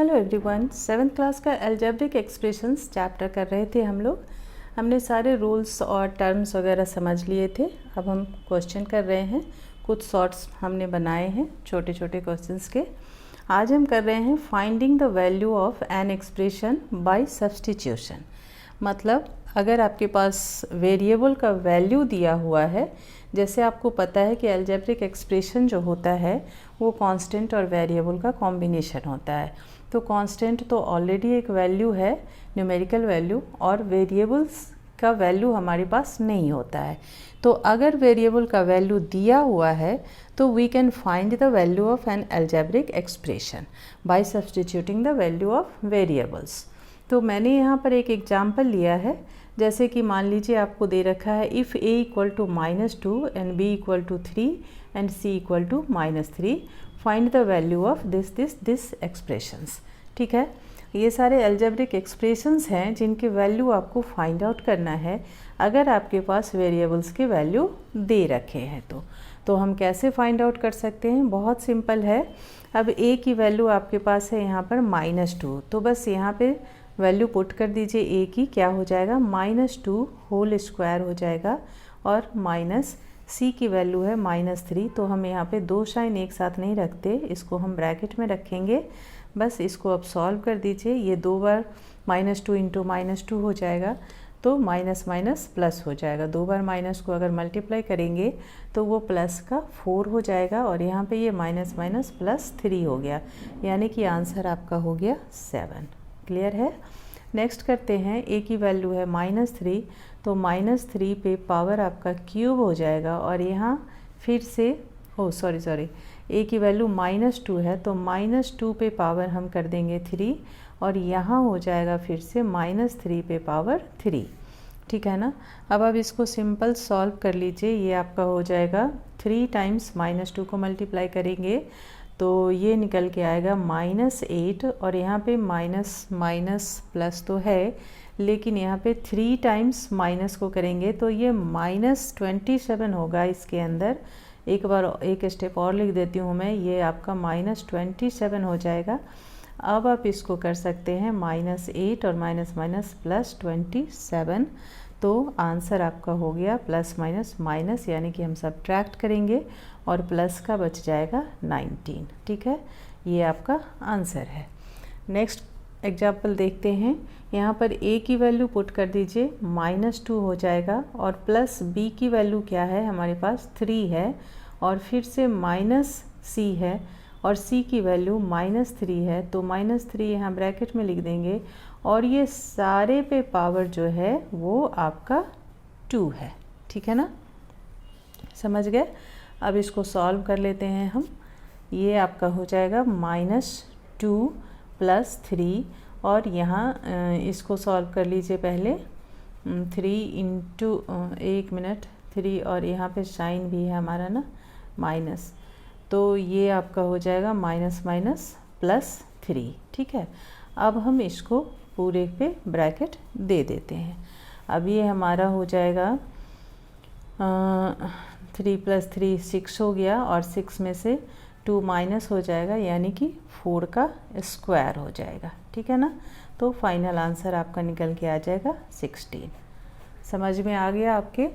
Hello everyone, 7th class का algebraic expressions chapter कर रहे थे हम लोग। हमने सारे रूल्स और टर्म्स वगैरह समझ लिए थे। अब हम क्वेश्चन कर रहे हैं। कुछ शॉर्ट्स हमने बनाए हैं छोटे छोटे क्वेश्चंस के। आज हम कर रहे हैं finding the value of an expression bye substitution. मतलब अगर आपके पास वेरिएबल का वैल्यू दिया हुआ है, जैसे आपको पता है कि अलजेब्रिक एक्सप्रेशन जो होता है वो कांस्टेंट और वेरिएबल का कॉम्बिनेशन होता है। तो कांस्टेंट तो ऑलरेडी एक वैल्यू है, न्यूमेरिकल वैल्यू, और वेरिएबल्स का वैल्यू हमारे पास नहीं होता है। तो अगर वेरिएबल का वैल्यू दिया हुआ है तो we can find the value of an algebraic expression by substituting the value of variables. तो मैंने यहाँ पर एक एग्जाम्पल लिया है। जैसे कि मान लीजिए आपको दे रखा है if a equal to -2 and b equal to 3 and c equal to -3, find the value of this expressions. ठीक है, ये सारे अलजेब्रिक एक्सप्रेशंस हैं जिनके वैल्यू आपको फाइंड आउट करना है अगर आपके पास वेरिएबल्स के वैल्यू दे रखे हैं। तो हम कैसे फाइंड आउट कर सकते हैं? बहुत सिंपल है। अब a की वैल्यू आपके पास है यहाँ पर -2, तो बस यहाँ पे वैल्यू पुट कर दीजिए a की। क्या हो जाएगा? -2 होल स्क्वायर हो जाएगा, और माइनस c की वैल्यू है -3। तो हम यहाँ पे दो साइन एक साथ नहीं रखते, इसको हम ब्रैकेट में रखेंगे। बस इसको अब सॉल्व कर दीजिए। ये दो बार -2 इंटू -2 हो जाएगा, तो माइनस माइनस प्लस हो जाएगा। दो बार माइनस को अगर मल्टीप्लाई करेंगे तो वो प्लस का 4 हो जाएगा, और यहाँ पे ये माइनस माइनस प्लस 3 हो गया, यानी कि आंसर आपका हो गया 7। क्लियर है? नेक्स्ट करते हैं। a की वैल्यू है -3, तो -3 पे पावर आपका क्यूब हो जाएगा, और यहाँ फिर से सॉरी a की वैल्यू -2 है, तो -2 पे पावर हम कर देंगे 3, और यहाँ हो जाएगा फिर से -3 पे पावर 3। ठीक है ना? अब आप इसको सिंपल सॉल्व कर लीजिए। ये आपका हो जाएगा 3 टाइम्स -2 को मल्टीप्लाई करेंगे तो ये निकल के आएगा -8, और यहाँ पे माइनस माइनस प्लस तो है, लेकिन यहाँ पे 3 टाइम्स माइनस को करेंगे तो ये -27 होगा। इसके अंदर एक बार एक स्टेप और लिख देती हूँ मैं, ये आपका -27 हो जाएगा। अब आप इसको कर सकते हैं -8 और माइनस माइनस +27, तो आंसर आपका हो गया प्लस माइनस माइनस, यानी कि हम सब्ट्रैक्ट करेंगे और प्लस का बच जाएगा 19। ठीक है, ये आपका आंसर है। नेक्स्ट एग्जाम्पल देखते हैं। यहाँ पर a की वैल्यू पुट कर दीजिए, -2 हो जाएगा, और प्लस b की वैल्यू क्या है हमारे पास? 3 है, और फिर से -c है, और c की वैल्यू -3 है, तो -3 यहाँ ब्रैकेट में लिख देंगे, और ये सारे पे पावर जो है वो आपका 2 है। ठीक है ना? समझ गए? अब इसको सॉल्व कर लेते हैं हम। ये आपका हो जाएगा -2 + 3, और यहाँ इसको सॉल्व कर लीजिए पहले। 3 इंटू 1 मिनट 3, और यहाँ पे साइन भी है हमारा ना माइनस, तो ये आपका हो जाएगा माइनस माइनस +3। ठीक है, अब हम इसको पूरे पे ब्रैकेट दे देते हैं। अब ये हमारा हो जाएगा 3 + 3 6 हो गया, और 6 में से 2 माइनस हो जाएगा, यानी कि 4 का स्क्वायर हो जाएगा। ठीक है ना? तो फाइनल आंसर आपका निकल के आ जाएगा 16। समझ में आ गया आपके?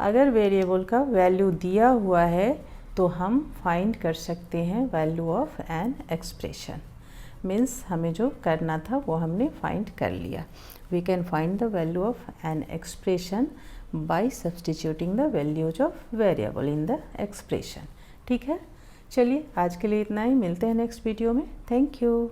अगर वेरिएबल का वैल्यू दिया हुआ है तो हम फाइंड कर सकते हैं value of an expression. Means हमें जो करना था वो हमने फाइंड कर लिया। We can find the value of an expression by substituting the values of variable in the expression. ठीक है, चलिए आज के लिए इतना ही। मिलते हैं नेक्स्ट वीडियो में। Thank you.